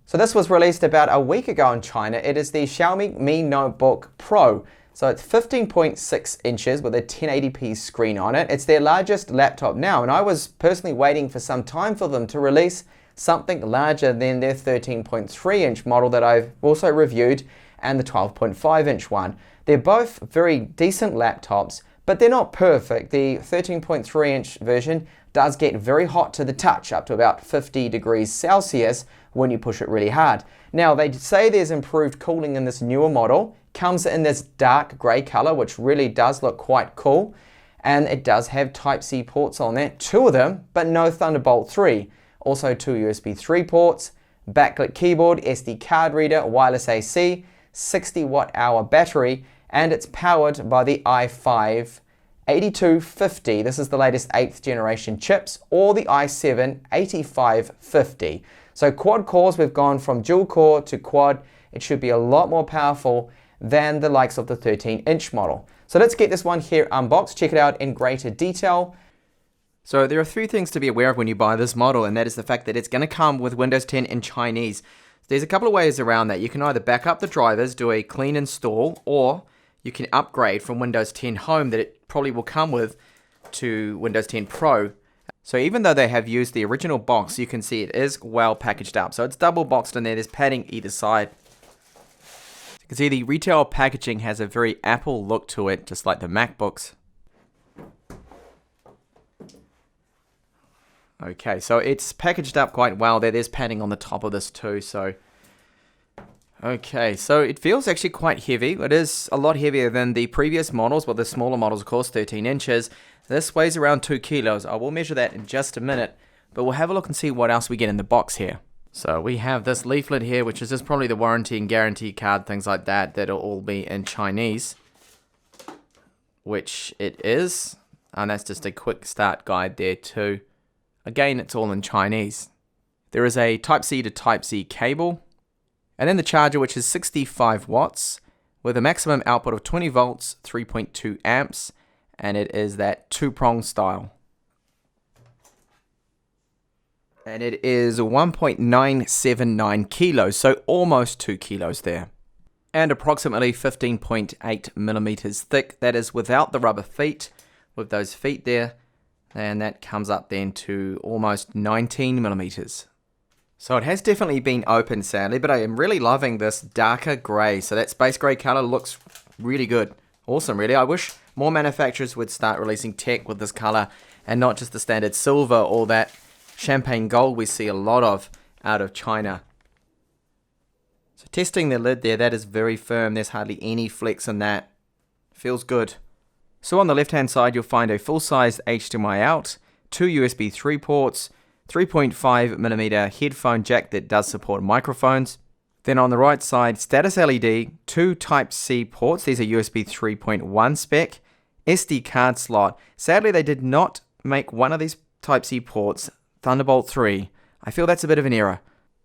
So this was released about a week ago in China. It is the Xiaomi Mi Notebook Pro. So it's 15.6 inches with a 1080p screen on it. It's their largest laptop now, and I was personally waiting for some time for them to release something larger than their 13.3 inch model that I've also reviewed and the 12.5 inch one. They're both very decent laptops, but they're not perfect. The 13.3 inch version does get very hot to the touch, up to about 50 degrees Celsius when you push it really hard. Now, they say there's improved cooling in this newer model. Comes in this dark grey color, which really does look quite cool. And it does have Type-C ports on there, 2 of them, but no Thunderbolt 3. Also 2 USB 3 ports, backlit keyboard, SD card reader, wireless AC, 60 watt-hour battery, and it's powered by the i5 8250. This is the latest 8th generation chips, or the i7 8550. So quad cores, we've gone from dual core to quad. It should be a lot more powerful than the likes of the 13-inch model. So let's get this one here unboxed, check it out in greater detail. So there are 3 things to be aware of when you buy this model, and that is the fact that it's going to come with Windows 10 in Chinese. There's a couple of ways around that. You can either back up the drivers, do a clean install, or you can upgrade from Windows 10 Home that it probably will come with to Windows 10 Pro. So even though they have used the original box, you can see it is well packaged up. So it's double boxed in there, there's padding either side. You can see the retail packaging has a very Apple look to it, just like the MacBooks. Okay, so it's packaged up quite well there. There's padding on the top of this too, so... Okay, so it feels actually quite heavy. It is a lot heavier than the previous models, well, the smaller models, of course, 13 inches. This weighs around 2 kilos. I will measure that in just a minute, but we'll have a look and see what else we get in the box here. So we have this leaflet here, which is just probably the warranty and guarantee card, things like that. That'll all be in Chinese, which it is. And that's just a quick start guide there too. Again, it's all in Chinese. There is a Type-C to Type-C cable. And then the charger, which is 65 watts with a maximum output of 20 volts, 3.2 amps. And it is that 2-prong style. And it is 1.979 kilos, so almost 2 kilos there. And approximately 15.8 millimeters thick. That is without the rubber feet, with those feet there. And that comes up then to almost 19 millimeters. So it has definitely been opened, sadly, but I am really loving this darker grey. So that space grey color looks really good. Awesome, really. I wish more manufacturers would start releasing tech with this color and not just the standard silver or that champagne gold we see a lot of out of China. So testing the lid there, that is very firm. There's hardly any flex in that. Feels good. So on the left hand side, you'll find a full-size HDMI out, 2 USB 3 ports, 3.5mm headphone jack that does support microphones. Then on the right side, status LED, 2 Type-C ports. These are USB 3.1 spec, SD card slot. Sadly, they did not make one of these Type-C ports Thunderbolt 3. I feel that's a bit of an error.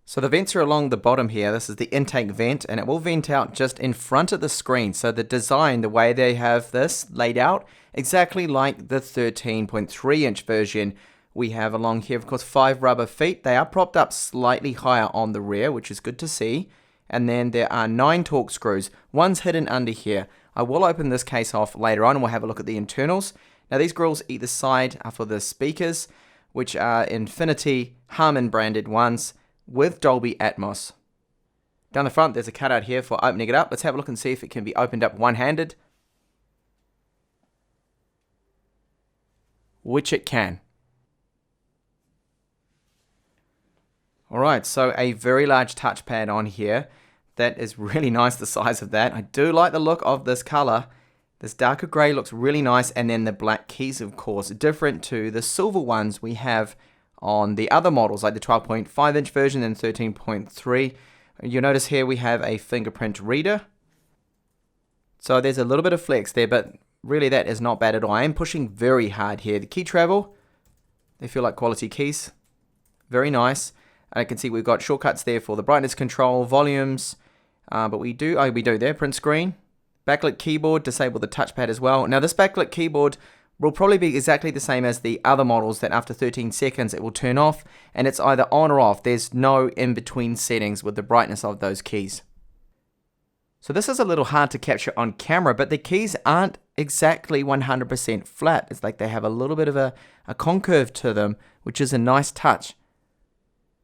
So the vents are along the bottom here. This is the intake vent, and it will vent out just in front of the screen. So the design, the way they have this laid out, exactly like the 13.3 inch version we have along here. Of course, 5 rubber feet. They are propped up slightly higher on the rear, which is good to see. And then there are 9 Torx screws. One's hidden under here. I will open this case off later on and we'll have a look at the internals. Now these grills either side are for the speakers, which are Infinity Harman branded ones with Dolby Atmos. Down the front there's a cutout here for opening it up. Let's have a look and see if it can be opened up one-handed. Which it can. Alright, so a very large touchpad on here. That is really nice, the size of that. I do like the look of this color. This darker gray looks really nice, and then the black keys, of course, different to the silver ones we have on the other models, like the 12.5 inch version and 13.3. You'll notice here we have a fingerprint reader. So there's a little bit of flex there, but really that is not bad at all. I am pushing very hard here. The key travel, they feel like quality keys. Very nice. I can see we've got shortcuts there for the brightness control, volumes, but we do there, print screen. Backlit keyboard, disable the touchpad as well. Now this backlit keyboard will probably be exactly the same as the other models, that after 13 seconds it will turn off, and it's either on or off. There's no in-between settings with the brightness of those keys. So this is a little hard to capture on camera, but the keys aren't exactly 100% flat. It's like they have a little bit of a concave to them, which is a nice touch.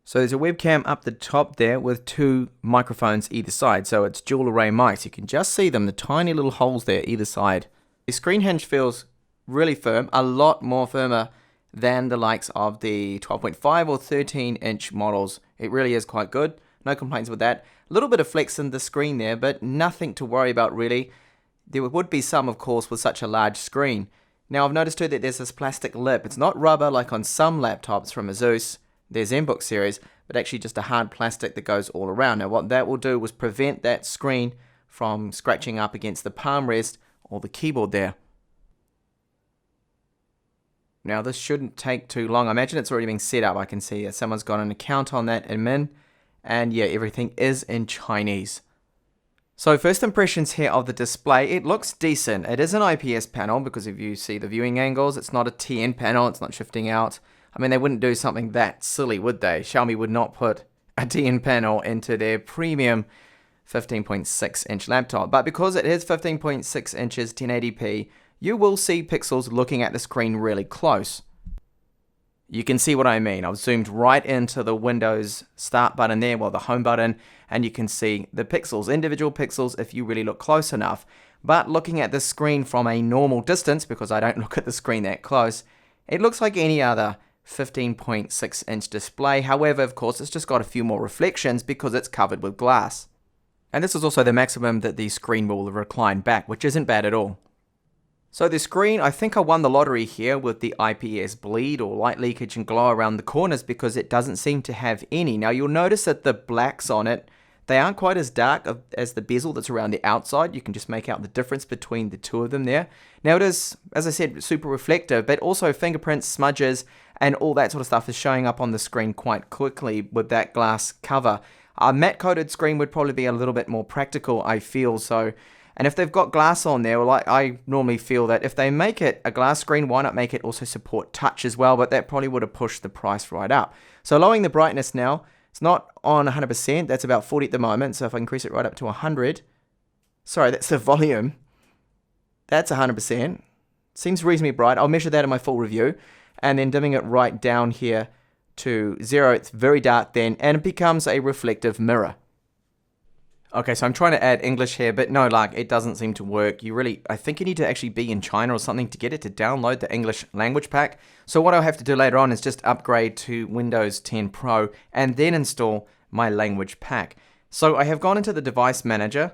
So there's a webcam up the top there with two microphones either side. So it's dual array mics. You can just see them, the tiny little holes there either side. The screen hinge feels really firm, a lot more firmer than the likes of the 12.5 or 13-inch models. It really is quite good. No complaints with that. A little bit of flex in the screen there, but nothing to worry about really. There would be some, of course, with such a large screen. Now I've noticed too that there's this plastic lip. It's not rubber like on some laptops from Asus, their ZenBook series, but actually just a hard plastic that goes all around. Now what that will do is prevent that screen from scratching up against the palm rest or the keyboard there. Now this shouldn't take too long. I imagine it's already been set up. I can see that someone's got an account on that admin. And yeah, everything is in Chinese. So first impressions here of the display, it looks decent. It is an IPS panel because if you see the viewing angles, it's not a TN panel, it's not shifting out. I mean, they wouldn't do something that silly, would they? Xiaomi would not put a TN panel into their premium 15.6-inch laptop. But because it is 15.6 inches 1080p, you will see pixels looking at the screen really close. You can see what I mean. I've zoomed right into the Windows Start button there, well, the Home button, and you can see the pixels, individual pixels if you really look close enough. But looking at the screen from a normal distance, because I don't look at the screen that close, it looks like any other 15.6-inch display. However, of course, it's just got a few more reflections because it's covered with glass. And this is also the maximum that the screen will recline back, which isn't bad at all. So the screen, I think I won the lottery here with the IPS bleed or light leakage and glow around the corners because it doesn't seem to have any. Now you'll notice that the blacks on it, they aren't quite as dark as the bezel that's around the outside. You can just make out the difference between the two of them there. Now it is, as I said, super reflective, but also fingerprints, smudges, and all that sort of stuff is showing up on the screen quite quickly with that glass cover. A matte coated screen would probably be a little bit more practical, I feel. So. And if they've got glass on there, well, I normally feel that if they make it a glass screen, why not make it also support touch as well? But that probably would have pushed the price right up. So lowering the brightness now, it's not on 100%. That's about 40 at the moment. So if I increase it right up to 100, sorry, that's the volume. That's 100%. Seems reasonably bright. I'll measure that in my full review. And then dimming it right down here to 0. It's very dark then, and it becomes a reflective mirror. Okay, so I'm trying to add English here, but no luck. It doesn't seem to work. I think you need to actually be in China or something to get it to download the English language pack. So what I'll have to do later on is just upgrade to Windows 10 Pro and then install my language pack. So I have gone into the device manager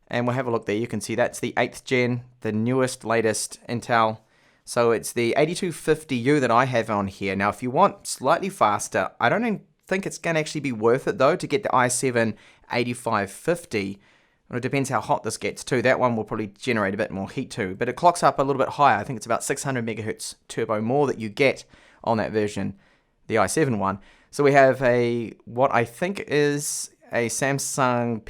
and we'll have a look there. You can see that's the 8th gen, the newest, latest Intel. So it's the 8250U that I have on here. Now, if you want slightly faster, I don't think it's going to actually be worth it though to get the i7 8550. Well, it depends how hot this gets too. That one will probably generate a bit more heat too, but it clocks up a little bit higher. I think it's about 600 megahertz turbo more that you get on that version, the i7 one. So we have what I think is a Samsung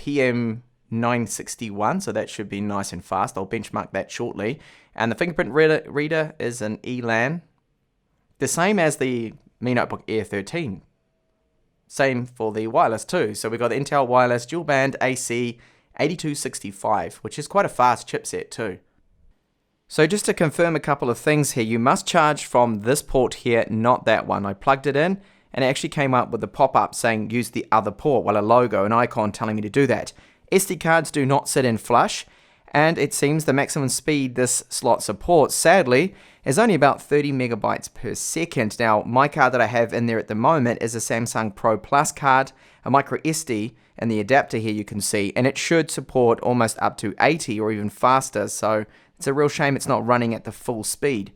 PM961, so that should be nice and fast. I'll benchmark that shortly. And the Fingerprint reader is an ELAN, the same as the Mi Notebook Air 13. Same for the wireless too. So we've got the Intel wireless dual band AC 8265, which is quite a fast chipset too. So just to confirm a couple of things here, you must charge from this port here, not that one. I plugged it in and it actually came up with a pop-up saying use the other port, well, a logo, an icon telling me to do that. SD cards do not sit in flush, and it seems the maximum speed this slot supports, sadly, is only about 30 megabytes per second. Now, my card that I have in there at the moment is a Samsung Pro Plus card, a micro SD, and the adapter here you can see, and it should support almost up to 80 or even faster, so it's a real shame it's not running at the full speed.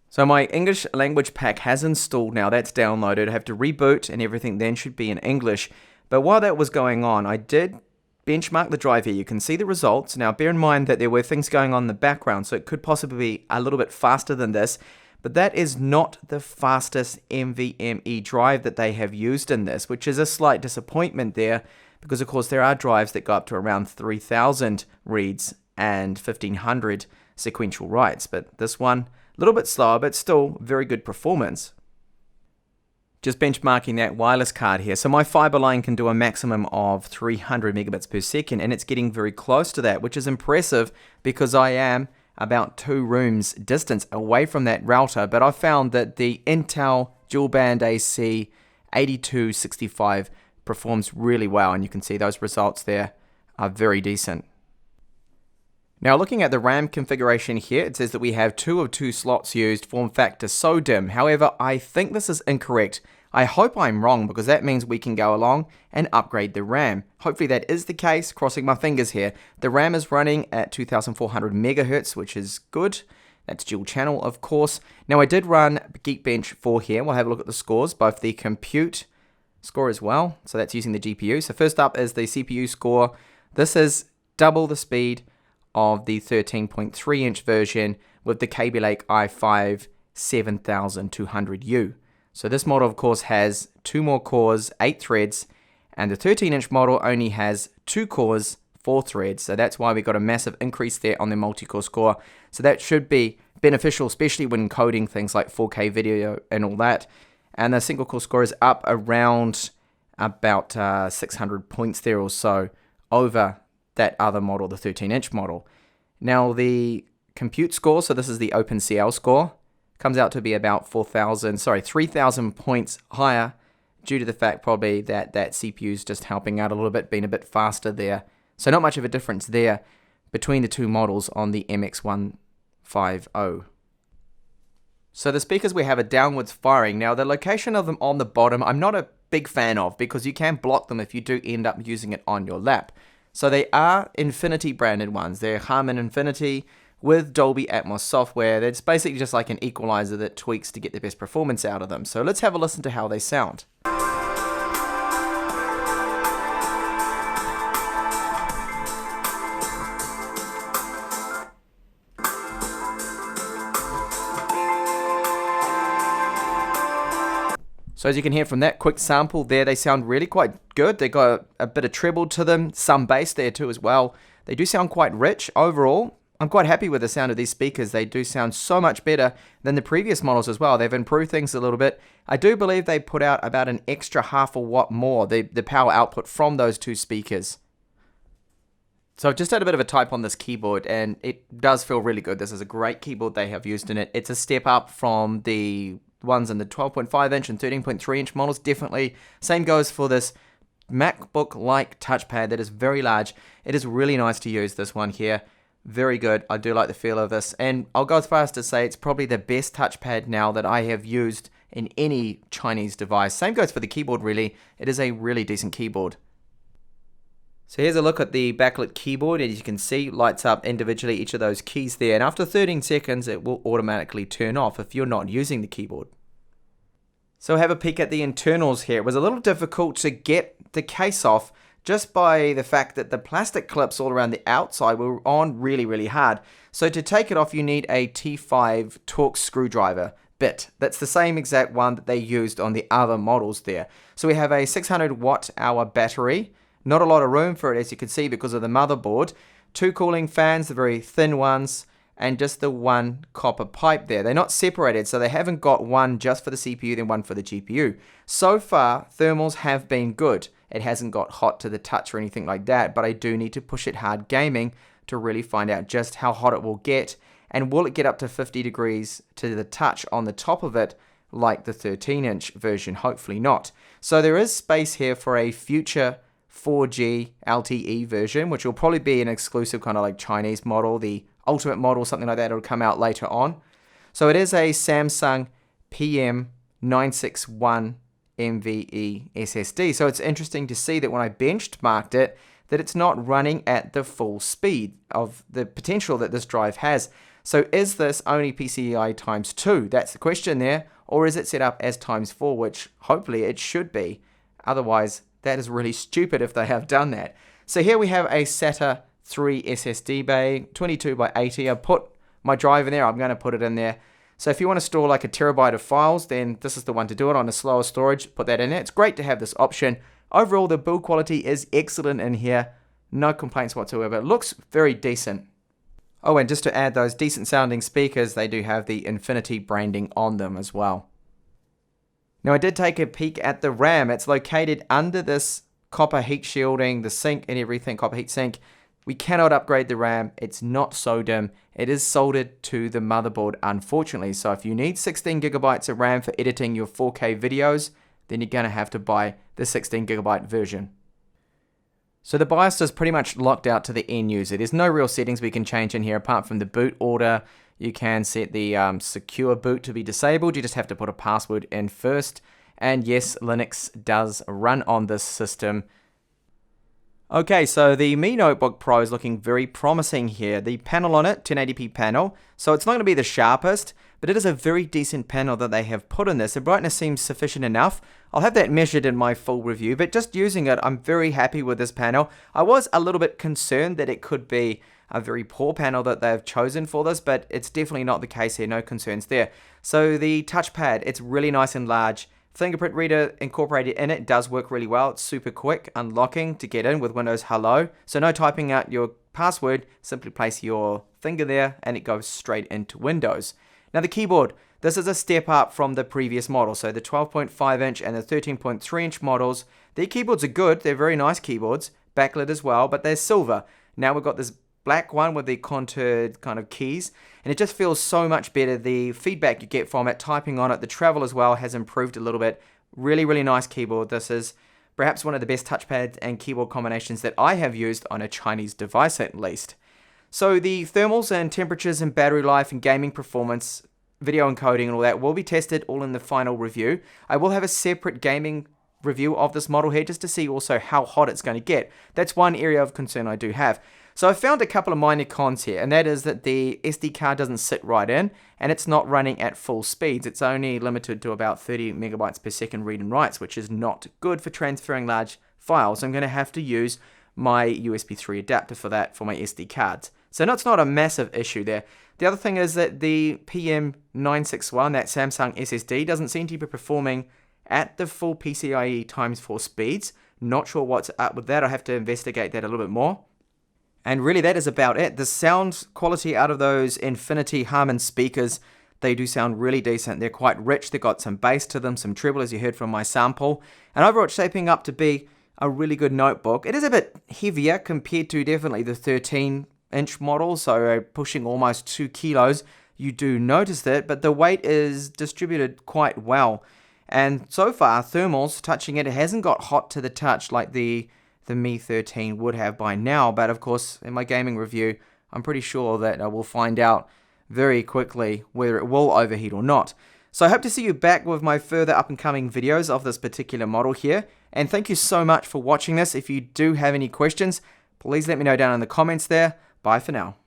So my English language pack has installed now, that's downloaded. I have to reboot and everything then should be in English. But while that was going on, I did benchmark the drive here. You can see the results. Now bear in mind that there were things going on in the background, so it could possibly be a little bit faster than this, but that is not the fastest NVMe drive that they have used in this, which is a slight disappointment there, because of course there are drives that go up to around 3000 reads and 1500 sequential writes, but this one, a little bit slower, but still very good performance. Just benchmarking that wireless card here. So my fiber line can do a maximum of 300 megabits per second, and it's getting very close to that, which is impressive because I am about 2 rooms distance away from that router. But I found that the Intel dual band AC 8265 performs really well, and you can see those results there are very decent. Now looking at the RAM configuration here, it says that we have 2 of 2 slots used, form factor SODIMM. However, I think this is incorrect. I hope I'm wrong, because that means we can go along and upgrade the RAM. Hopefully that is the case, crossing my fingers here. The RAM is running at 2400 megahertz, which is good. That's dual channel, of course. Now I did run Geekbench 4 here. We'll have a look at the scores, both the compute score as well. So that's using the GPU. So first up is the CPU score. This is double the speed of the 13.3 inch version with the Kaby Lake i5 7200U. So this model of course has 2 more cores, 8 threads, and the 13-inch model only has 2 cores, 4 threads. So that's why we got a massive increase there on the multi-core score. So that should be beneficial, especially when coding things like 4K video and all that. And the single core score is up around about 600 points there or so over that other model, the 13-inch model. Now the compute score, so this is the OpenCL score, comes out to be about 3,000 points higher, due to the fact probably that CPU is just helping out a little bit, being a bit faster there. So not much of a difference there between the 2 models on the MX150. So the speakers, we have a downwards firing. Now the location of them on the bottom, I'm not a big fan of, because you can block them if you do end up using it on your lap. So they are Infinity branded ones. They're Harman Infinity with Dolby Atmos software. That's basically just like an equalizer that tweaks to get the best performance out of them. So let's have a listen to how they sound. So as you can hear from that quick sample there, they sound really quite good. They got a bit of treble to them, some bass there too as well. They do sound quite rich overall. I'm quite happy with the sound of these speakers. They do sound so much better than the previous models as well. They've improved things a little bit. I do believe they put out about an extra half a watt more, the power output from those 2 speakers. So I've just had a bit of a type on this keyboard, and it does feel really good. This is a great keyboard they have used in it. It's a step up from the ones in the 12.5 inch and 13.3 inch models, definitely. Same goes for this MacBook-like touchpad that is very large. It is really nice to use, this one here. Very good. I do like the feel of this, and I'll go as far as to say it's probably the best touchpad now that I have used in any Chinese device. Same goes for the keyboard, really. It is a really decent keyboard. So here's a look at the backlit keyboard. As you can see, lights up individually each of those keys there, and after 13 seconds it will automatically turn off if you're not using the keyboard. So have a peek at the internals here. It was a little difficult to get the case off just by the fact that the plastic clips all around the outside were on really hard. So to take it off, you need a T5 Torx screwdriver bit. That's the same exact one that they used on the other models there. So we have a 600 watt hour battery. Not a lot of room for it, as you can see, because of the motherboard. 2 cooling fans, the very thin ones, and just the 1 copper pipe there. They're not separated, so they haven't got one just for the CPU, then one for the GPU. So far, thermals have been good. It hasn't got hot to the touch or anything like that, but I do need to push it hard gaming to really find out just how hot it will get, and will it get up to 50 degrees to the touch on the top of it like the 13-inch version? Hopefully not. So there is space here for a future 4G LTE version, which will probably be an exclusive kind of like Chinese model, the ultimate model, something like that. It'll come out later on. So it is a Samsung PM961 NVMe SSD. So it's interesting to see that when I benchmarked it, that it's not running at the full speed of the potential that this drive has. So is this only PCIe times 2? That's the question there. Or is it set up as times 4, which hopefully it should be. Otherwise, that is really stupid if they have done that. So here we have a SATA 3 SSD bay, 22 by 80. I put my drive in there. I'm going to put it in there. So if you want to store like a terabyte of files, then this is the one to do it on a slower storage. Put that in there. It's great to have this option. Overall, the build quality is excellent in here. No complaints whatsoever. It looks very decent. Oh, and just to add those decent sounding speakers, they do have the Infinity branding on them as well. Now I did take a peek at the RAM. It's located under this copper heat shielding, the sink and everything, copper heat sink. We cannot upgrade the RAM. It's not SODIMM. It is soldered to the motherboard, unfortunately. So if you need 16 gigabytes of RAM for editing your 4K videos, then you're going to have to buy the 16 gigabyte version. So the BIOS is pretty much locked out to the end user. There's no real settings we can change in here apart from the boot order. You can set the secure boot to be disabled. You just have to put a password in first. And yes, Linux does run on this system. Okay, so the Mi Notebook Pro is looking very promising here. The panel on it, 1080p panel. So it's not going to be the sharpest, but it is a very decent panel that they have put in this. The brightness seems sufficient enough. I'll have that measured in my full review, but just using it, I'm very happy with this panel. I was a little bit concerned that it could be a very poor panel that they've chosen for this, but it's definitely not the case here, no concerns there. So the touchpad, it's really nice and large. Fingerprint reader incorporated in it does work really well. It's super quick unlocking to get in with Windows Hello. So no typing out your password, simply place your finger there and it goes straight into Windows. Now the keyboard, this is a step up from the previous model. So the 12.5 inch and the 13.3 inch models, their keyboards are good. They're very nice keyboards, backlit as well, but they're silver. Now we've got this black one with the contoured kind of keys, and it just feels so much better. The feedback you get from it, typing on it, the travel as well has improved a little bit. Really, really nice keyboard. This is perhaps one of the best touchpad and keyboard combinations that I have used on a Chinese device at least. So the thermals and temperatures and battery life and gaming performance, video encoding and all that will be tested all in the final review. I will have a separate gaming review of this model here just to see also how hot it's going to get. That's one area of concern I do have. So I found a couple of minor cons here, and that is that the SD card doesn't sit right in, and it's not running at full speeds. It's only limited to about 30 megabytes per second read and writes, which is not good for transferring large files. I'm going to have to use my USB 3 adapter for that for my SD cards. So no, it's not a massive issue there. The other thing is that the PM961, that Samsung SSD, doesn't seem to be performing at the full PCIe x4 speeds. Not sure what's up with that. I'll have to investigate that a little bit more. And really that is about it. The sound quality out of those Infinity Harman speakers, they do sound really decent. They're quite rich. They've got some bass to them, some treble as you heard from my sample. And overall it's shaping up to be a really good notebook. It is a bit heavier compared to definitely the 13-inch model, so pushing almost 2 kilos. You do notice that, but the weight is distributed quite well. And so far, thermals, touching it, it hasn't got hot to the touch like the Mi 13 would have by now, but of course in my gaming review I'm pretty sure that I will find out very quickly whether it will overheat or not. So I hope to see you back with my further up and coming videos of this particular model here, and thank you so much for watching this. If you do have any questions, please let me know down in the comments there. Bye for now.